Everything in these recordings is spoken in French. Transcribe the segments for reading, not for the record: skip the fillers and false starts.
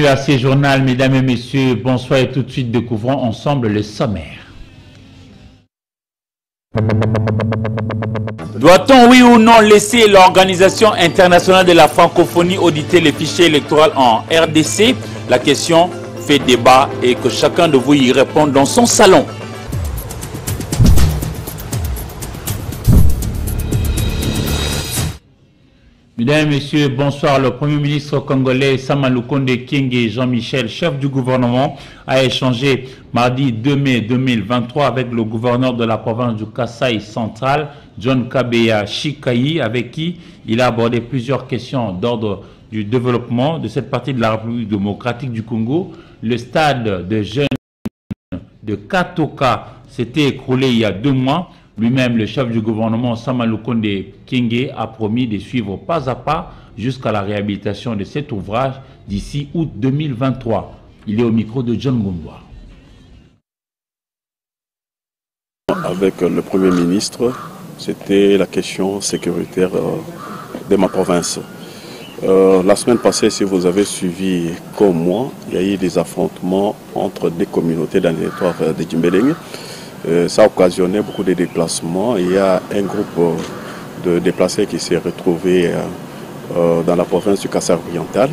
RC Journal, mesdames et messieurs, bonsoir et tout de suite découvrons ensemble le sommaire. Doit-on, oui ou non, laisser l'Organisation internationale de la francophonie auditer les fichiers électoraux en RDC? La question fait débat et que chacun de vous y réponde dans son salon. Mesdames et messieurs, bonsoir. Le Premier ministre congolais Sama Lukonde Kyenge Jean-Michel, chef du gouvernement, a échangé mardi 2 mai 2023 avec le gouverneur de la province du Kasaï central, John Kabeya Chikayi, avec qui il a abordé plusieurs questions d'ordre du développement de cette partie de la République démocratique du Congo. Le stade de jeunes de Katoka s'était écroulé il y a 2 mois. Lui-même, le chef du gouvernement, Sama Lukonde Kyenge, a promis de suivre pas à pas jusqu'à la réhabilitation de cet ouvrage d'ici août 2023. Il est au micro de John Gumboa. Avec le Premier ministre, c'était la question sécuritaire de ma province. La semaine passée, si vous avez suivi comme moi, il y a eu des affrontements entre des communautés dans le territoire de Djimbéleng. Ça a occasionné beaucoup de déplacements. Il y a un groupe de déplacés qui s'est retrouvé dans la province du Kasaï oriental.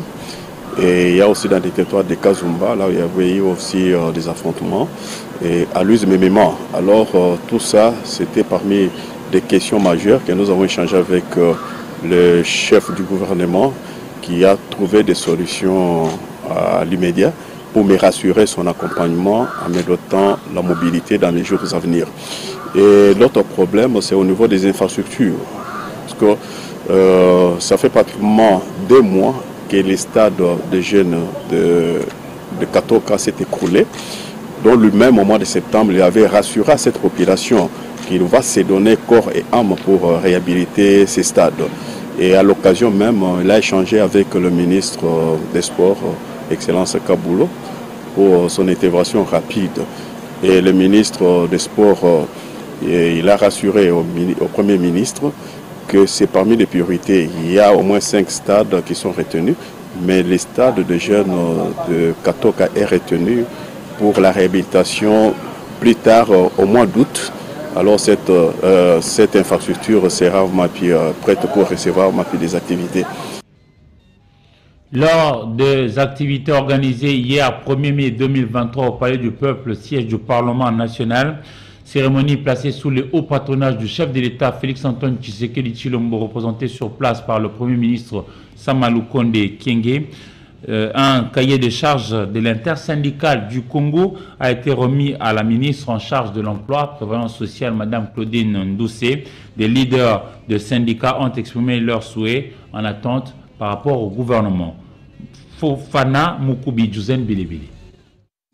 Et il y a aussi dans les territoires de Kazumba, là où il y avait eu aussi des affrontements. Et à l'Uz-Méméma. Alors tout ça, c'était parmi des questions majeures que nous avons échangées avec le chef du gouvernement qui a trouvé des solutions à l'immédiat pour me rassurer son accompagnement en me dotant la mobilité dans les jours à venir. Et l'autre problème, c'est au niveau des infrastructures. Parce que ça fait pratiquement 2 mois que les stades de jeunes de Katoka s'est écroulé, dont lui-même au mois de septembre, il avait rassuré à cette population qu'il va se donner corps et âme pour réhabiliter ces stades. Et à l'occasion même, il a échangé avec le ministre des Sports, Excellence Kaboulo, pour son intervention rapide. Et le ministre des Sports, il a rassuré au Premier ministre que c'est parmi les priorités. Il y a au moins 5 stades qui sont retenus, mais les stades de jeunes de Katoka est retenu pour la réhabilitation plus tard au mois d'août. Alors cette infrastructure sera prête pour recevoir des activités. Lors des activités organisées hier 1er mai 2023 au Palais du Peuple, siège du Parlement national, cérémonie placée sous le haut patronage du chef de l'État Félix-Antoine Tshisekedi Tshilombo, représenté sur place par le Premier ministre Sama Lukonde Kyenge. Un cahier de charges de l'intersyndicale du Congo a été remis à la ministre en charge de l'emploi, prévoyance sociale, Mme Claudine Ndoussé. Des leaders de syndicats ont exprimé leurs souhaits en attente par rapport au gouvernement. Fofana Mukubi Djouzen Bilibili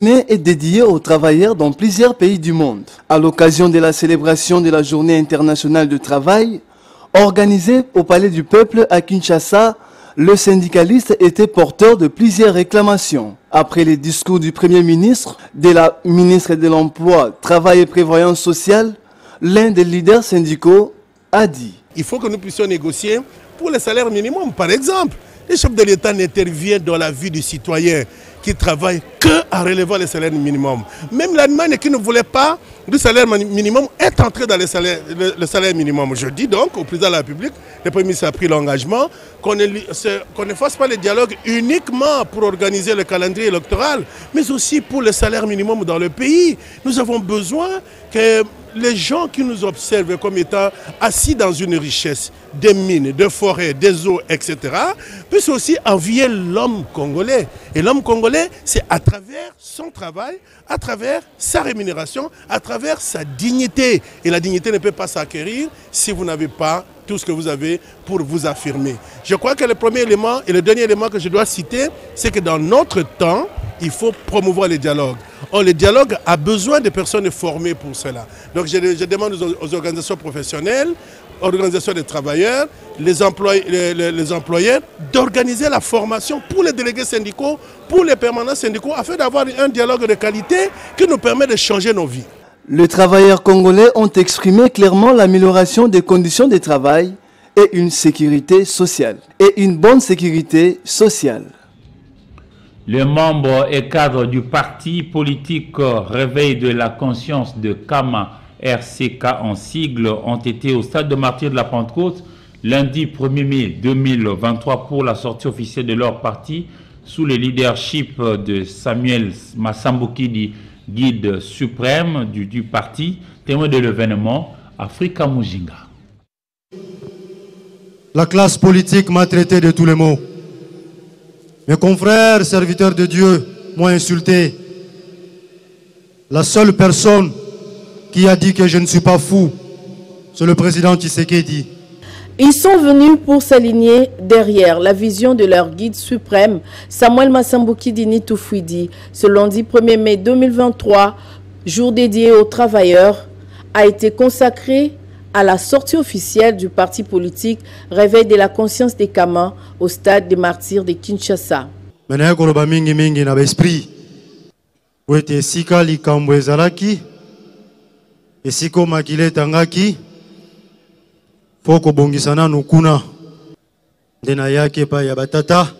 est dédié aux travailleurs dans plusieurs pays du monde. À l'occasion de la célébration de la Journée internationale du travail, organisée au Palais du Peuple à Kinshasa, le syndicaliste était porteur de plusieurs réclamations. Après les discours du Premier ministre, de la ministre de l'Emploi, Travail et Prévoyance sociale, l'un des leaders syndicaux a dit: il faut que nous puissions négocier pour le salaire minimum. Par exemple, le chef de l'État n'intervient dans la vie du citoyen qui travaille qu'en relevant le salaire minimum. Même l'Allemagne qui ne voulait pas du salaire minimum est entrée dans le salaire minimum. Je dis donc au président de la République, le Premier ministre a pris l'engagement qu'on ne fasse pas le dialogue uniquement pour organiser le calendrier électoral, mais aussi pour le salaire minimum dans le pays. Nous avons besoin que les gens qui nous observent comme étant assis dans une richesse, des mines, des forêts, des eaux, etc., puissent aussi envier l'homme congolais. Et l'homme congolais, c'est à travers son travail, à travers sa rémunération, à travers sa dignité. Et la dignité ne peut pas s'acquérir si vous n'avez pas tout ce que vous avez pour vous affirmer. Je crois que le premier élément et le dernier élément que je dois citer, c'est que dans notre temps, il faut promouvoir le dialogue. Or, le dialogue a besoin de personnes formées pour cela. Donc, je demande aux organisations professionnelles, aux organisations des travailleurs, les employeurs, d'organiser la formation pour les délégués syndicaux, pour les permanents syndicaux, afin d'avoir un dialogue de qualité qui nous permet de changer nos vies. Les travailleurs congolais ont exprimé clairement l'amélioration des conditions de travail et une sécurité sociale. Et une bonne sécurité sociale. Les membres et cadres du parti politique Réveil de la conscience de Kama, RCK en sigle, ont été au stade de martyrs de la Pentecôte lundi 1er mai 2023 pour la sortie officielle de leur parti sous le leadership de Samuel Massambokidi, guide suprême du parti, témoin de l'événement Africa Mujinga. La classe politique m'a traité de tous les mots. Mes confrères, serviteurs de Dieu, m'ont insulté. La seule personne qui a dit que je ne suis pas fou, c'est le président Tshisekedi. Ils sont venus pour s'aligner derrière la vision de leur guide suprême, Samuel Massambokidi Nitoufuidi. Ce lundi 1er mai 2023, jour dédié aux travailleurs, a été consacré à la sortie officielle du parti politique Réveil de la conscience des Kama au stade des martyrs de Kinshasa. Maintenant, koloba mingi mingi na esprit. Wete sika likambo ezalaki, esiko makile tangaki, foko bongisana nukuna. Ndena yake pa ya batata,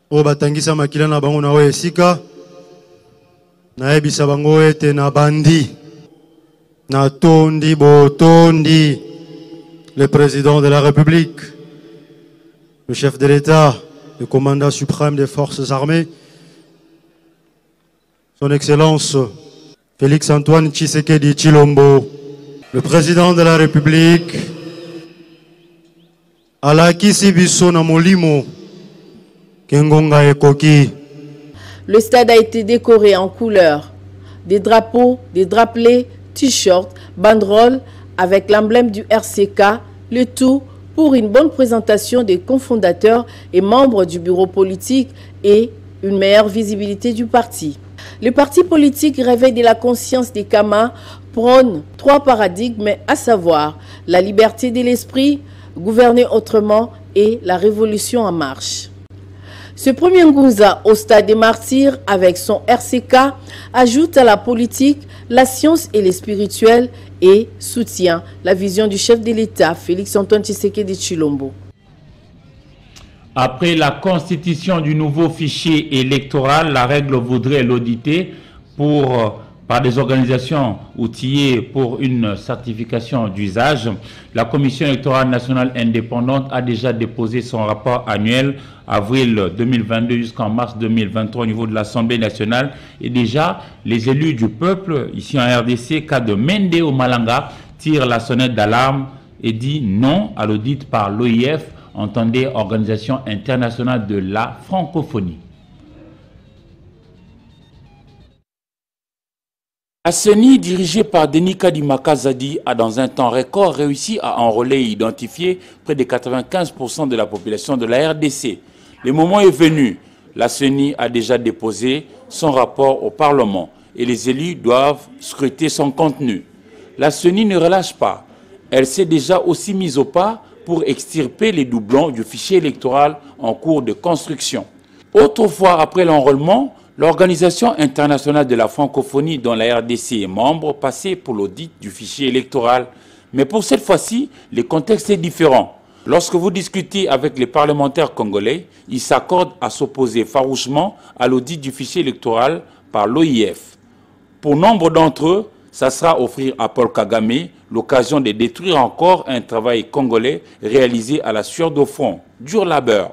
o batangisa makila na bango na we sika, na ebisa bango ete na bandi. Natondi Botondi, le président de la République, le chef de l'État, le commandant suprême des forces armées, son Excellence Félix-Antoine Tshisekedi Tshilombo, le président de la République, Alaki Sibiso na Molimo, Kengonga Ekoki. Le stade a été décoré en couleurs, des drapeaux, des drapelets, t-shirt, banderole avec l'emblème du RCK, le tout pour une bonne présentation des cofondateurs et membres du bureau politique et une meilleure visibilité du parti. Le parti politique Réveil de la conscience des Kama prône 3 paradigmes, à savoir la liberté de l'esprit, gouverner autrement et la révolution en marche. Ce premier Ngunza au stade des martyrs avec son RCK ajoute à la politique la science et les spirituels et soutient la vision du chef de l'État, Félix-Antoine Tshisekedi Tshilombo. Après la constitution du nouveau fichier électoral, la règle voudrait l'auditer par des organisations outillées pour une certification d'usage. La Commission électorale nationale indépendante a déjà déposé son rapport annuel avril 2022 jusqu'en mars 2023 au niveau de l'Assemblée nationale. Et déjà, les élus du peuple, ici en RDC, cas de Mende au Malanga, tirent la sonnette d'alarme et dit non à l'audit par l'OIF, entendez Organisation internationale de la francophonie. La CENI, dirigée par Denis Kadima Kazadi, a dans un temps record réussi à enrôler et identifier près de 95% de la population de la RDC. Le moment est venu. La CENI a déjà déposé son rapport au Parlement et les élus doivent scruter son contenu. La CENI ne relâche pas. Elle s'est déjà aussi mise au pas pour extirper les doublons du fichier électoral en cours de construction. Autrefois, après l'enrôlement, l'Organisation internationale de la francophonie dont la RDC est membre passait pour l'audit du fichier électoral. Mais pour cette fois-ci, le contexte est différent. Lorsque vous discutez avec les parlementaires congolais, ils s'accordent à s'opposer farouchement à l'audit du fichier électoral par l'OIF. Pour nombre d'entre eux, ça sera offrir à Paul Kagame l'occasion de détruire encore un travail congolais réalisé à la sueur de front, dur labeur.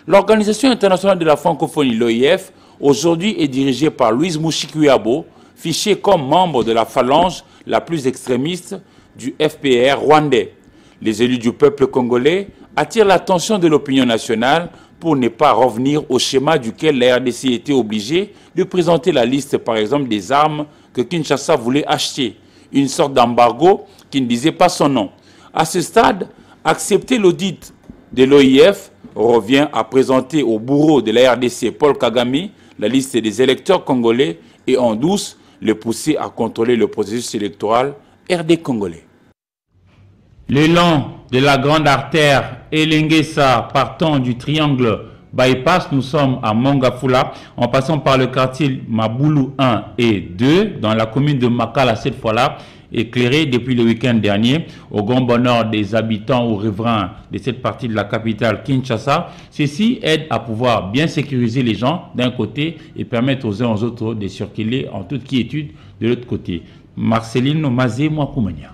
L'Organisation internationale de la francophonie, l'OIF, aujourd'hui est dirigée par Louise Mouchikuyabo, fichée comme membre de la phalange la plus extrémiste du FPR rwandais. Les élus du peuple congolais attirent l'attention de l'opinion nationale pour ne pas revenir au schéma duquel la RDC était obligée de présenter la liste, par exemple, des armes que Kinshasa voulait acheter, une sorte d'embargo qui ne disait pas son nom. À ce stade, accepter l'audit de l'OIF revient à présenter au bourreau de la RDC, Paul Kagame, la liste des électeurs congolais et en douce le pousser à contrôler le processus électoral RD congolais. Le long de la grande artère Elengesa partant du triangle bypass, nous sommes à Mongafula en passant par le quartier Maboulou 1 et 2 dans la commune de Makala cette fois-là éclairés depuis le week-end dernier. Au grand bonheur des habitants ou riverains de cette partie de la capitale Kinshasa, ceci aide à pouvoir bien sécuriser les gens d'un côté et permettre aux uns aux autres de circuler en toute quiétude de l'autre côté. Marceline Mazé Mwakoumania.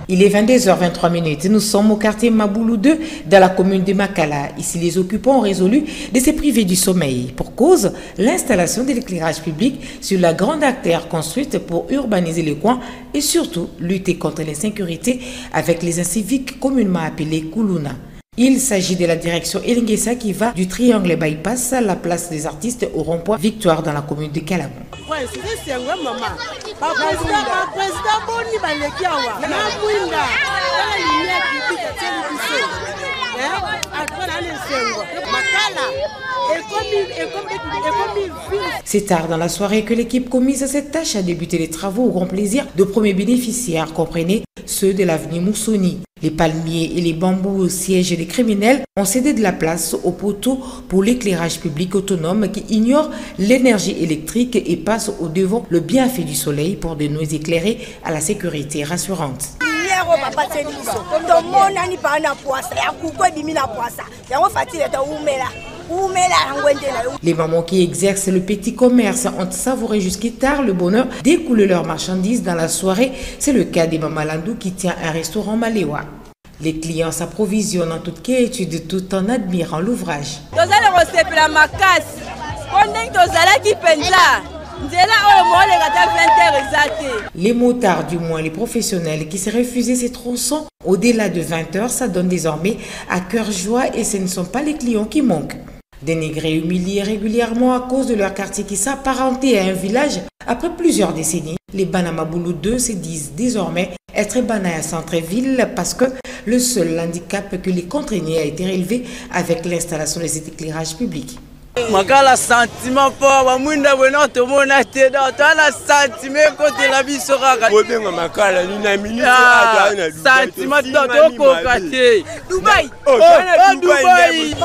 Il est 22h23. Nous sommes au quartier Maboulou 2 dans la commune de Makala. Ici, les occupants ont résolu de se priver du sommeil. Pour cause, l'installation de l'éclairage public sur la grande artère construite pour urbaniser les coins et surtout lutter contre l'insécurité avec les inciviques communément appelés Koulouna. Il s'agit de la direction Elingesa qui va du triangle bypass à la place des artistes au rond-point Victoire dans la commune de Kalamon. C'est tard dans la soirée que l'équipe commise à cette tâche a débuté les travaux au grand plaisir de premiers bénéficiaires, comprenez ceux de l'avenue Moussoni. Les palmiers et les bambous au siège des criminels ont cédé de la place aux poteaux pour l'éclairage public autonome qui ignore l'énergie électrique et passe au devant le bienfait du soleil pour de nous éclairer à la sécurité rassurante. Les mamans qui exercent le petit commerce ont savouré jusqu'à tard le bonheur d'écouler leurs marchandises dans la soirée. C'est le cas des Maman Landou qui tient un restaurant Maléwa. Les clients s'approvisionnent en toute quiétude tout en admirant l'ouvrage. Les motards, du moins les professionnels qui se refusaient ces tronçons au-delà de 20 heures, ça donne désormais à cœur joie et ce ne sont pas les clients qui manquent. Dénigrés, humiliés régulièrement à cause de leur quartier qui s'apparentait à un village, après plusieurs décennies, les Banamaboulou 2 se disent désormais être Bana à centre-ville parce que le seul handicap que les contraignait a été relevé avec l'installation de cet éclirage public. Makala sentiment fort wa mwinda bwena to mona te da tala sentiment côté la vie sera bobenga makala ni na minute ada na sentiment to ko kate Dubai Dubai.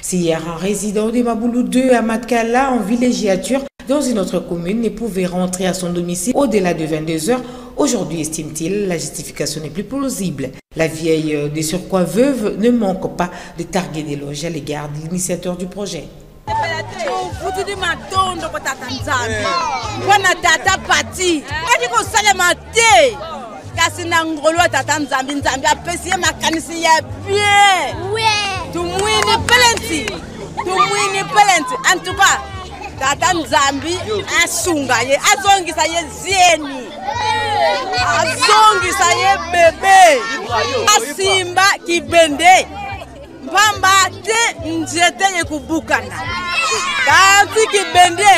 Si hier un résident de Maboulou 2 à Makala en villégiature dans une autre commune ne pouvait rentrer à son domicile au-delà de 22 heures, aujourd'hui, estime-t-il, la justification n'est plus plausible. La vieille de surcroît veuve ne manque pas de targuer des loges à l'égard de l'initiateur du projet. Tata Nzambi asunga ye azongisa ye zieni azongisa ye bebe asimba kibende mpamba te nzete ye kubukana kanti kibende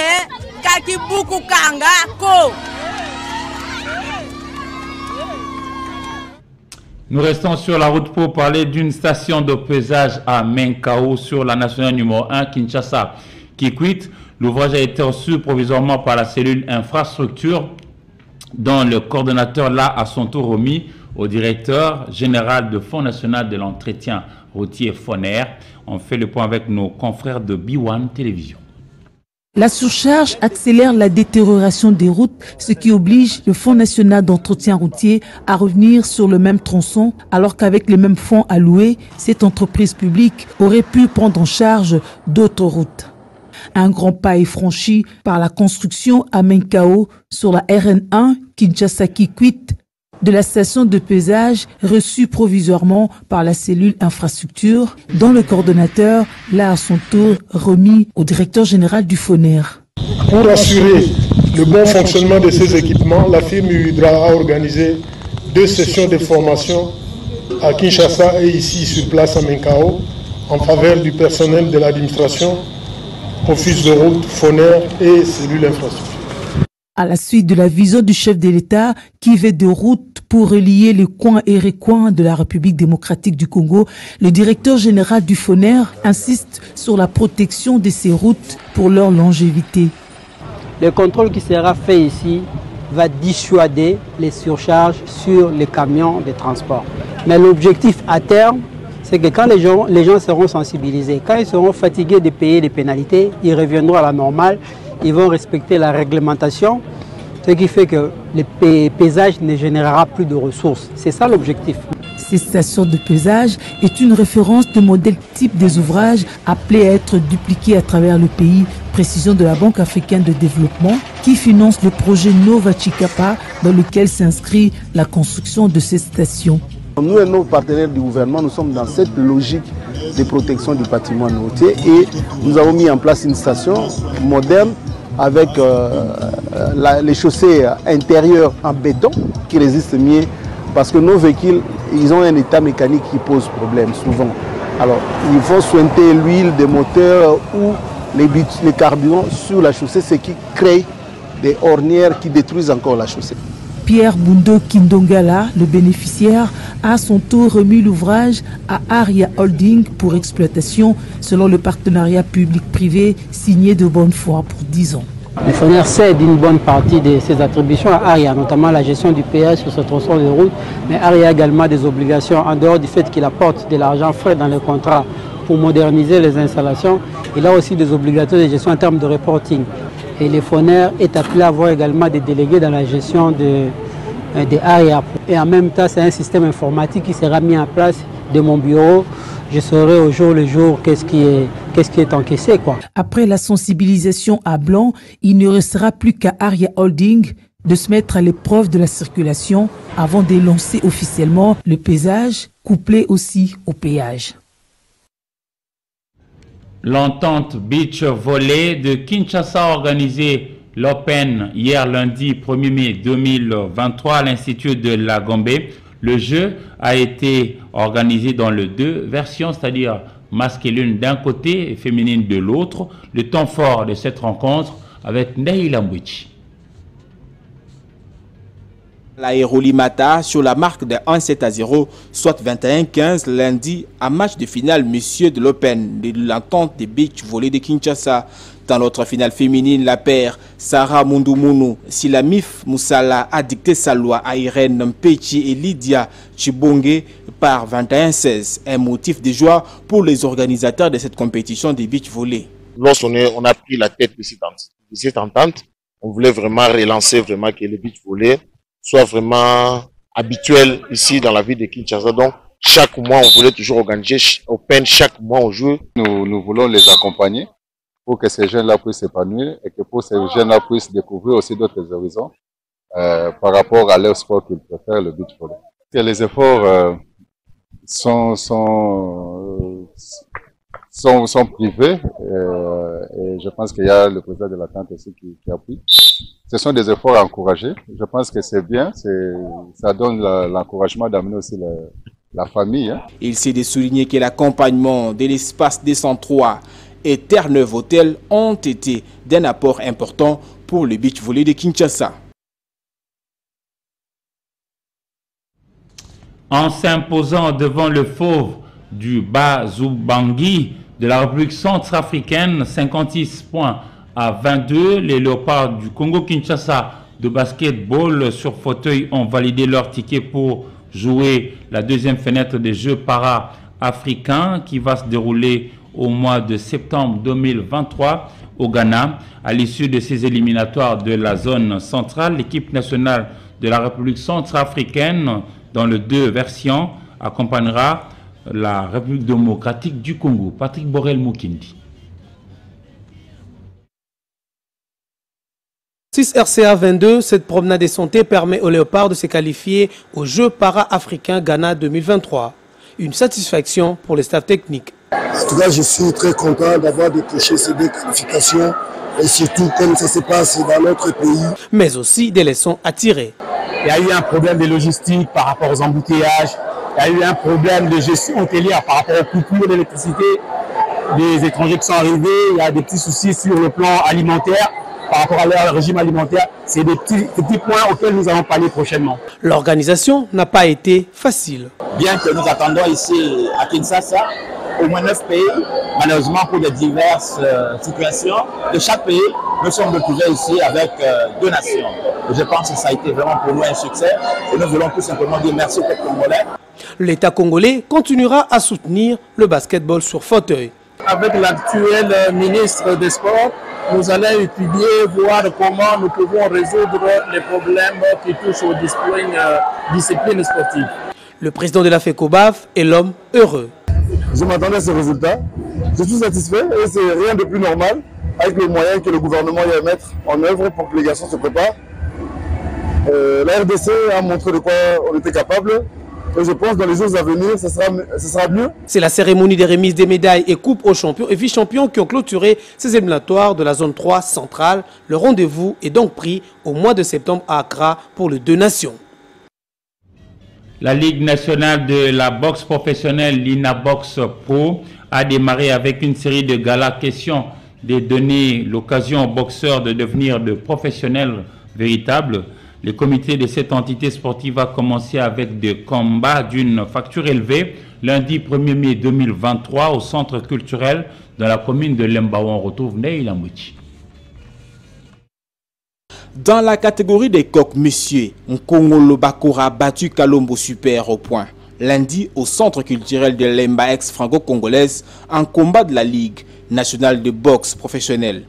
kakibuku kangako. Nous restons sur la route pour parler d'une station de pesage à Menkao sur la nationale numéro 1 Kinshasa qui quitte. L'ouvrage a été reçu provisoirement par la cellule infrastructure dont le coordonnateur l'a à son tour remis au directeur général de Fonds national de l'entretien routier FONER. On fait le point avec nos confrères de B1 Télévision. La surcharge accélère la détérioration des routes, ce qui oblige le Fonds national d'entretien routier à revenir sur le même tronçon, alors qu'avec les mêmes fonds alloués, cette entreprise publique aurait pu prendre en charge d'autres routes. Un grand pas est franchi par la construction à Menkao sur la RN1 Kinshasa-Kikwit de la station de pesage reçue provisoirement par la cellule infrastructure dont le coordonnateur l'a à son tour remis au directeur général du FONER. Pour assurer le bon fonctionnement de ces équipements, la firme Hydra a organisé 2 sessions de formation à Kinshasa et ici sur place à Menkao en faveur du personnel de l'administration, office de route, FONER et cellule infrastructure. À la suite de la vision du chef de l'État qui veut des routes pour relier les coins et recoins de la République démocratique du Congo, le directeur général du FONER insiste sur la protection de ces routes pour leur longévité. Le contrôle qui sera fait ici va dissuader les surcharges sur les camions de transport. Mais l'objectif à terme, c'est que quand les gens seront sensibilisés, quand ils seront fatigués de payer des pénalités, ils reviendront à la normale, ils vont respecter la réglementation, ce qui fait que le paysage ne générera plus de ressources. C'est ça l'objectif. Ces stations de pesage est une référence de modèle type des ouvrages appelés à être dupliqués à travers le pays. Précision de la Banque africaine de développement qui finance le projet Nova Chikapa dans lequel s'inscrit la construction de ces stations. Nous et nos partenaires du gouvernement, nous sommes dans cette logique de protection du patrimoine routier et nous avons mis en place une station moderne avec les chaussées intérieures en béton qui résistent mieux parce que nos véhicules, ils ont un état mécanique qui pose problème souvent. Alors, il faut sointer l'huile des moteurs ou les carburants sur la chaussée, ce qui crée des ornières qui détruisent encore la chaussée. Pierre Bundo Kindongala, le bénéficiaire, a à son tour remis l'ouvrage à Aria Holding pour exploitation selon le partenariat public-privé signé de bonne foi pour 10 ans. Le FONER cède une bonne partie de ses attributions à Aria, notamment la gestion du péage sur ce tronçon de route, mais Aria a également des obligations en dehors du fait qu'il apporte de l'argent frais dans le contrat pour moderniser les installations. Il a aussi des obligations de gestion en termes de reporting. Et le FONER est appelé à avoir également des délégués dans la gestion de ARIA. Et en même temps, c'est un système informatique qui sera mis en place de mon bureau. Je saurai au jour le jour qu'est-ce qui est encaissé, quoi. Après la sensibilisation à blanc, il ne restera plus qu'à Aria Holding de se mettre à l'épreuve de la circulation avant de lancer officiellement le paysage, couplé aussi au péage. L'entente beach volley de Kinshasa a organisé l'Open hier lundi 1er mai 2023 à l'Institut de la Gombe. Le jeu a été organisé dans les deux versions, c'est-à-dire masculine d'un côté et féminine de l'autre. Le temps fort de cette rencontre avec Neila Mbouchi. L'Aérolimata sur la marque de 1-7-0, soit 21-15 lundi, à match de finale Monsieur de l'Open de l'entente des beach volley de Kinshasa. Dans l'autre finale féminine, la paire Sarah Mundumunu, Silamif Moussala a dicté sa loi à Irène Mpechi et Lydia Chibonge par 21-16. Un motif de joie pour les organisateurs de cette compétition de beach volley. Lorsqu'on a pris la tête de cette entente, on voulait vraiment relancer vraiment que le beach volley soit vraiment habituel ici dans la ville de Kinshasa. Donc, chaque mois, on voulait toujours organiser Open, chaque mois on joue. Nous voulons les accompagner pour que ces jeunes-là puissent s'épanouir et que pour ces jeunes-là puissent découvrir aussi d'autres horizons par rapport à leur sport qu'ils préfèrent, le beach volley. Les efforts sont privés et je pense qu'il y a le président de l'entente aussi qui appuie. Ce sont des efforts encouragés. Je pense que c'est bien, ça donne l'encouragement d'amener aussi la famille. Hein. Il s'est de souligner que l'accompagnement de l'espace 203 et Terre-Neuve Hôtel ont été d'un apport important pour le beach volley de Kinshasa. En s'imposant devant le fauve du Bazoubangi de la République centrafricaine, 56 points à 22, les Léopards du Congo-Kinshasa de basketball sur fauteuil ont validé leur ticket pour jouer la deuxième fenêtre des Jeux para-africains qui va se dérouler au mois de septembre 2023 au Ghana. À l'issue de ces éliminatoires de la zone centrale, l'équipe nationale de la République centrafricaine, dans les deux versions, accompagnera la République démocratique du Congo. Patrick Borel-Moukindi. 6 RCA 22, cette promenade de santé permet aux Léopards de se qualifier aux Jeux para-africains Ghana 2023. Une satisfaction pour les staffs techniques. En tout cas, je suis très content d'avoir décroché ces deux qualifications et surtout comme ça se passe dans notre pays. Mais aussi des leçons à tirer. Il y a eu un problème de logistique par rapport aux embouteillages. Il y a eu un problème de gestion hôtelière par rapport aux coupures d'électricité des étrangers qui sont arrivés. Il y a des petits soucis sur le plan alimentaire. Par rapport à leur régime alimentaire, c'est des petits points auxquels nous allons parler prochainement. L'organisation n'a pas été facile. Bien que nous attendons ici à Kinshasa au moins 9 pays, malheureusement pour de diverses situations de chaque pays, nous sommes retrouvés ici avec 2 nations. Et je pense que ça a été vraiment pour nous un succès et nous voulons tout simplement dire merci aux Congolais. L'État congolais continuera à soutenir le basketball sur fauteuil. Avec l'actuel ministre des Sports, nous allons étudier, voir comment nous pouvons résoudre les problèmes qui touchent aux disciplines sportives. Le président de la FECOBAF est l'homme heureux. Je m'attendais à ce résultat. Je suis satisfait et c'est rien de plus normal avec les moyens que le gouvernement va mettre en œuvre pour que les garçons se préparent. La RDC a montré de quoi on était capable. Et je pense que dans les jours à venir, ce sera mieux. C'est la cérémonie des remises des médailles et coupes aux champions et vice-champions qui ont clôturé ces éliminatoires de la zone 3 centrale. Le rendez-vous est donc pris au mois de septembre à Accra pour les 2 nations. La Ligue nationale de la boxe professionnelle, l'INABOX Pro, a démarré avec une série de galas questions de donner l'occasion aux boxeurs de devenir de professionnels véritables. Le comité de cette entité sportive a commencé avec des combats d'une facture élevée lundi 1er mai 2023 au centre culturel dans la commune de Lemba où on retrouve Neila Mouchi. Dans la catégorie des coqs, monsieur, Nkongolo Bakora a battu Kalombo Super au point. Lundi, au centre culturel de Lemba ex-franco-congolaise, en combat de la Ligue nationale de boxe professionnelle.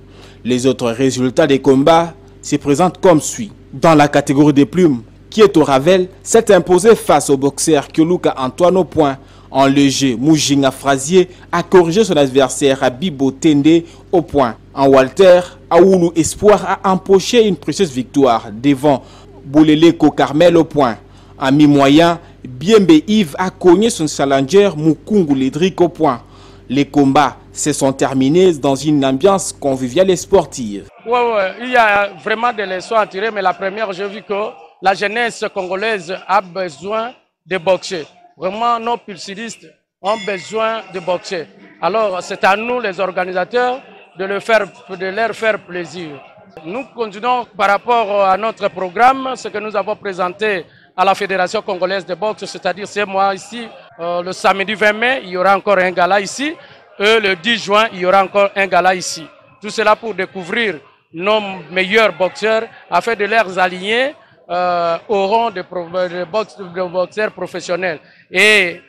Les autres résultats des combats se présentent comme suit. Dans la catégorie des plumes, Kieto Ravel s'est imposé face au boxeur Kyoluka Antoine au point. En léger, Mujinga Frazier a corrigé son adversaire Abibo Tende au point. En Walter, Aoulou Espoir a empoché une précieuse victoire devant Bouleleko Carmel au point. En mi-moyen, Biembe Yves a cogné son challenger Mukungu Ledric au point. Les combats se sont terminés dans une ambiance conviviale et sportive. Oui, il y a vraiment des leçons à tirer, mais la première, j'ai vu que la jeunesse congolaise a besoin de boxer. Vraiment, nos pulsidistes ont besoin de boxer. Alors, c'est à nous, les organisateurs, de leur faire plaisir. Nous continuons par rapport à notre programme, ce que nous avons présenté à la Fédération congolaise de boxe, c'est-à-dire c'est moi ici, le samedi 20 mai, il y aura encore un gala ici, et le 10 juin, il y aura encore un gala ici. Tout cela pour découvrir nos meilleurs boxeurs, afin de les aligner au rang de boxeurs professionnels. Et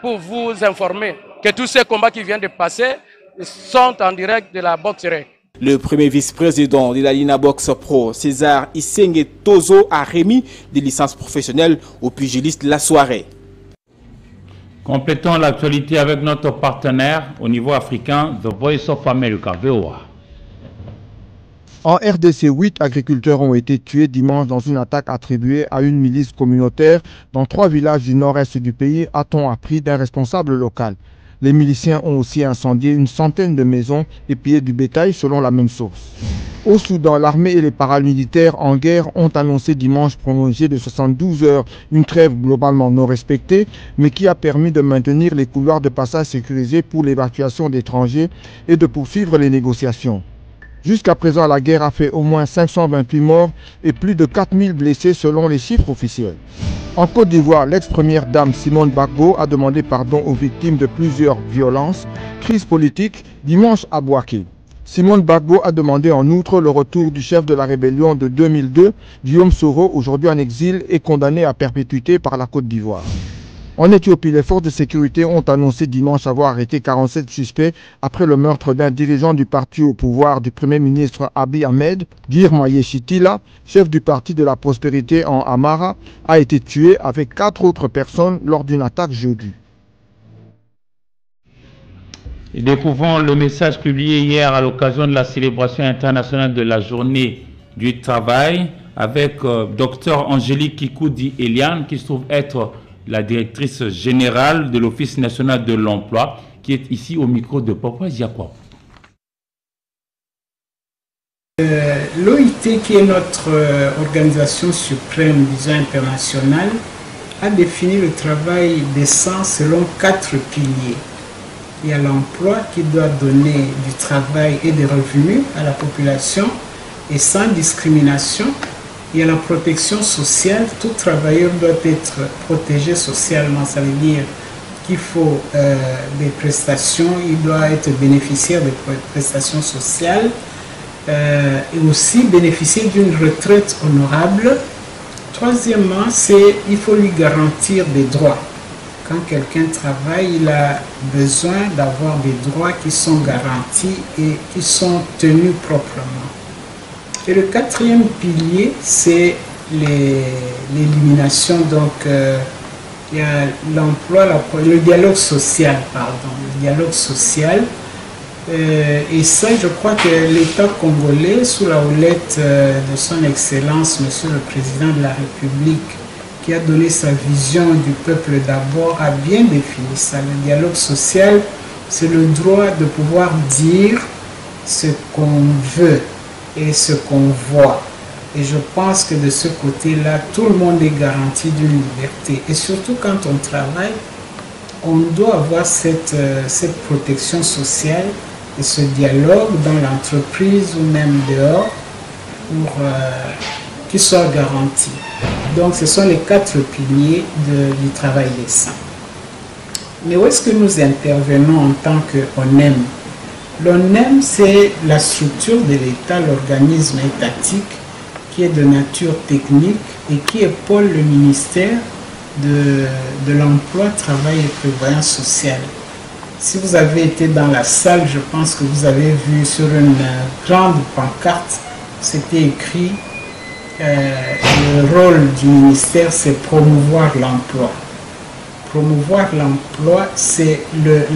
pour vous informer que tous ces combats qui viennent de passer sont en direct de la boxe rec. Le premier vice-président de la l'INABOX Pro, César Isenge Tozo, a remis des licences professionnelles aux pugilistes la soirée. Complétons l'actualité avec notre partenaire au niveau africain, The Voice of America, VOA. En RDC, 8 agriculteurs ont été tués dimanche dans une attaque attribuée à une milice communautaire dans 3 villages du nord-est du pays, a-t-on appris d'un responsable local. Les miliciens ont aussi incendié une centaine de maisons et pillé du bétail selon la même source. Au Soudan, l'armée et les paramilitaires en guerre ont annoncé dimanche prolongé de 72 heures une trêve globalement non respectée, mais qui a permis de maintenir les couloirs de passage sécurisés pour l'évacuation d'étrangers et de poursuivre les négociations. Jusqu'à présent, la guerre a fait au moins 528 morts et plus de 4000 blessés selon les chiffres officiels. En Côte d'Ivoire, l'ex-première dame Simone Gbagbo a demandé pardon aux victimes de plusieurs violences, crises politiques, dimanche à Bouaké. Simone Gbagbo a demandé en outre le retour du chef de la rébellion de 2002, Guillaume Soro, aujourd'hui en exil et condamné à perpétuité par la Côte d'Ivoire. En Éthiopie, les forces de sécurité ont annoncé dimanche avoir arrêté 47 suspects après le meurtre d'un dirigeant du parti au pouvoir du Premier ministre Abiy Ahmed. Girma Yeshitila, chef du parti de la prospérité en Amara, a été tué avec 4 autres personnes lors d'une attaque jeudi. Et découvrons le message publié hier à l'occasion de la célébration internationale de la journée du travail avec Dr Angélique Kikoudi Eliane, qui se trouve être la directrice générale de l'Office national de l'emploi, qui est ici au micro de Papa Ziakwa. L'OIT, qui est notre organisation suprême, disons internationale, a défini le travail décent selon 4 piliers. Il y a l'emploi qui doit donner du travail et des revenus à la population et sans discrimination. Il y a la protection sociale, tout travailleur doit être protégé socialement, ça veut dire qu'il faut des prestations, il doit être bénéficiaire de prestations sociales et aussi bénéficier d'une retraite honorable. Troisièmement, il faut lui garantir des droits. Quand quelqu'un travaille, il a besoin d'avoir des droits qui sont garantis et qui sont tenus proprement. Et le quatrième pilier, c'est l'élimination. Donc, il y a l'emploi, le dialogue social, le dialogue social. Et ça, je crois que l'État congolais, sous la houlette de son Excellence, Monsieur le Président de la République, qui a donné sa vision du peuple d'abord, a bien défini ça. Le dialogue social, c'est le droit de pouvoir dire ce qu'on veut et ce qu'on voit. Et je pense que de ce côté-là, tout le monde est garanti d'une liberté. Et surtout quand on travaille, on doit avoir cette protection sociale et ce dialogue dans l'entreprise ou même dehors pour qu'il soit garanti. Donc ce sont les 4 piliers du travail décent. Mais où est-ce que nous intervenons en tant qu'ONEM? L'ONEM, c'est la structure de l'État, l'organisme étatique qui est de nature technique et qui épaule le ministère de l'Emploi, Travail et Prévoyance sociale. Si vous avez été dans la salle, je pense que vous avez vu sur une grande pancarte, c'était écrit le rôle du ministère, c'est promouvoir l'emploi. Promouvoir l'emploi, c'est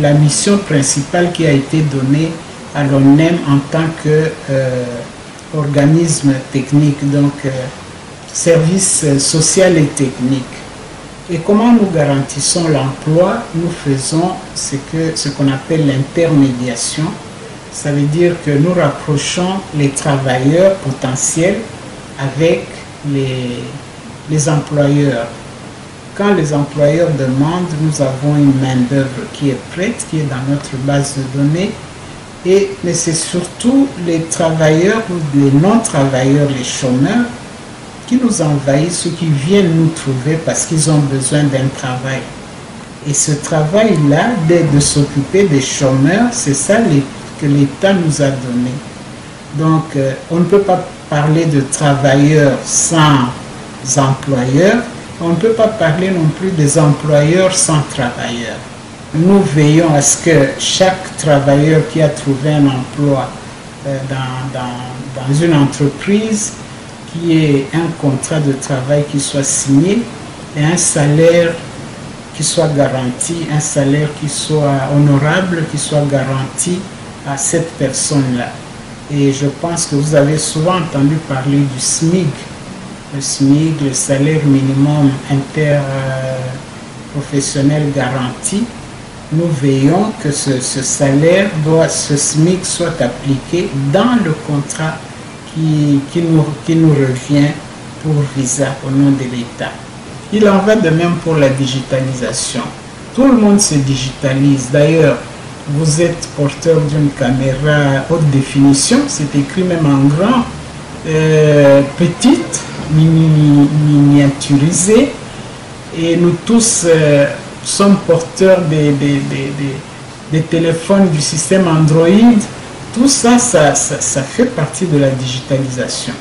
la mission principale qui a été donnée à l'ONEM en tant qu'organisme technique, donc service social et technique. Et comment nous garantissons l'emploi? Nous faisons ce qu'on appelle l'intermédiation. Ça veut dire que nous rapprochons les travailleurs potentiels avec les employeurs. Quand les employeurs demandent, nous avons une main-d'œuvre qui est prête, qui est dans notre base de données. Mais c'est surtout les travailleurs ou les non-travailleurs, les chômeurs, qui nous envahissent, ceux qui viennent nous trouver parce qu'ils ont besoin d'un travail. Et ce travail-là, de s'occuper des chômeurs, c'est ça que l'État nous a donné. Donc, on ne peut pas parler de travailleurs sans employeurs, on ne peut pas parler non plus des employeurs sans travailleurs. Nous veillons à ce que chaque travailleur qui a trouvé un emploi dans une entreprise, qui ait un contrat de travail qui soit signé et un salaire qui soit garanti, un salaire qui soit honorable, qui soit garanti à cette personne-là. Et je pense que vous avez souvent entendu parler du SMIC. Le SMIC, le salaire minimum interprofessionnel garanti. Nous veillons que ce salaire, ce SMIC soit appliqué dans le contrat qui nous revient pour Visa au nom de l'État. Il en va de même pour la digitalisation. Tout le monde se digitalise. D'ailleurs, vous êtes porteur d'une caméra haute définition, c'est écrit même en grand, petite, miniaturisée, et nous tous sommes porteurs des téléphones du système Android. Tout ça, ça fait partie de la digitalisation.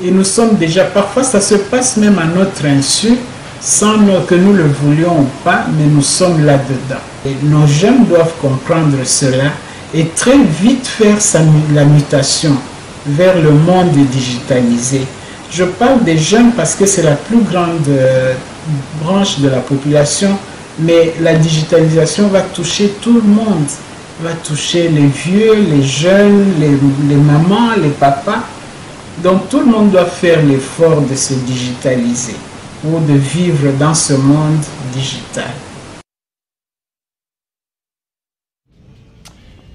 Et nous sommes déjà, parfois ça se passe même à notre insu, sans que nous le voulions ou pas, mais nous sommes là-dedans. Et nos jeunes doivent comprendre cela et très vite faire la mutation vers le monde digitalisé. Je parle des jeunes parce que c'est la plus grande branche de la population, mais la digitalisation va toucher tout le monde. Va toucher les vieux, les jeunes, les mamans, les papas. Donc tout le monde doit faire l'effort de se digitaliser ou de vivre dans ce monde digital.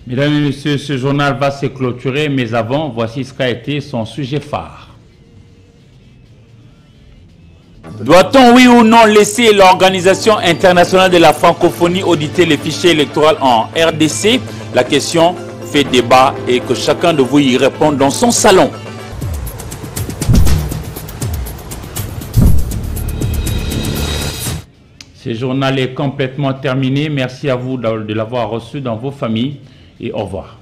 Mesdames et messieurs, ce journal va se clôturer, mais avant, voici ce qu'a été son sujet phare. Doit-on, oui ou non, laisser l'Organisation internationale de la francophonie auditer les fichiers électoraux en RDC? La question fait débat et que chacun de vous y réponde dans son salon. Ce journal est complètement terminé. Merci à vous de l'avoir reçu dans vos familles et au revoir.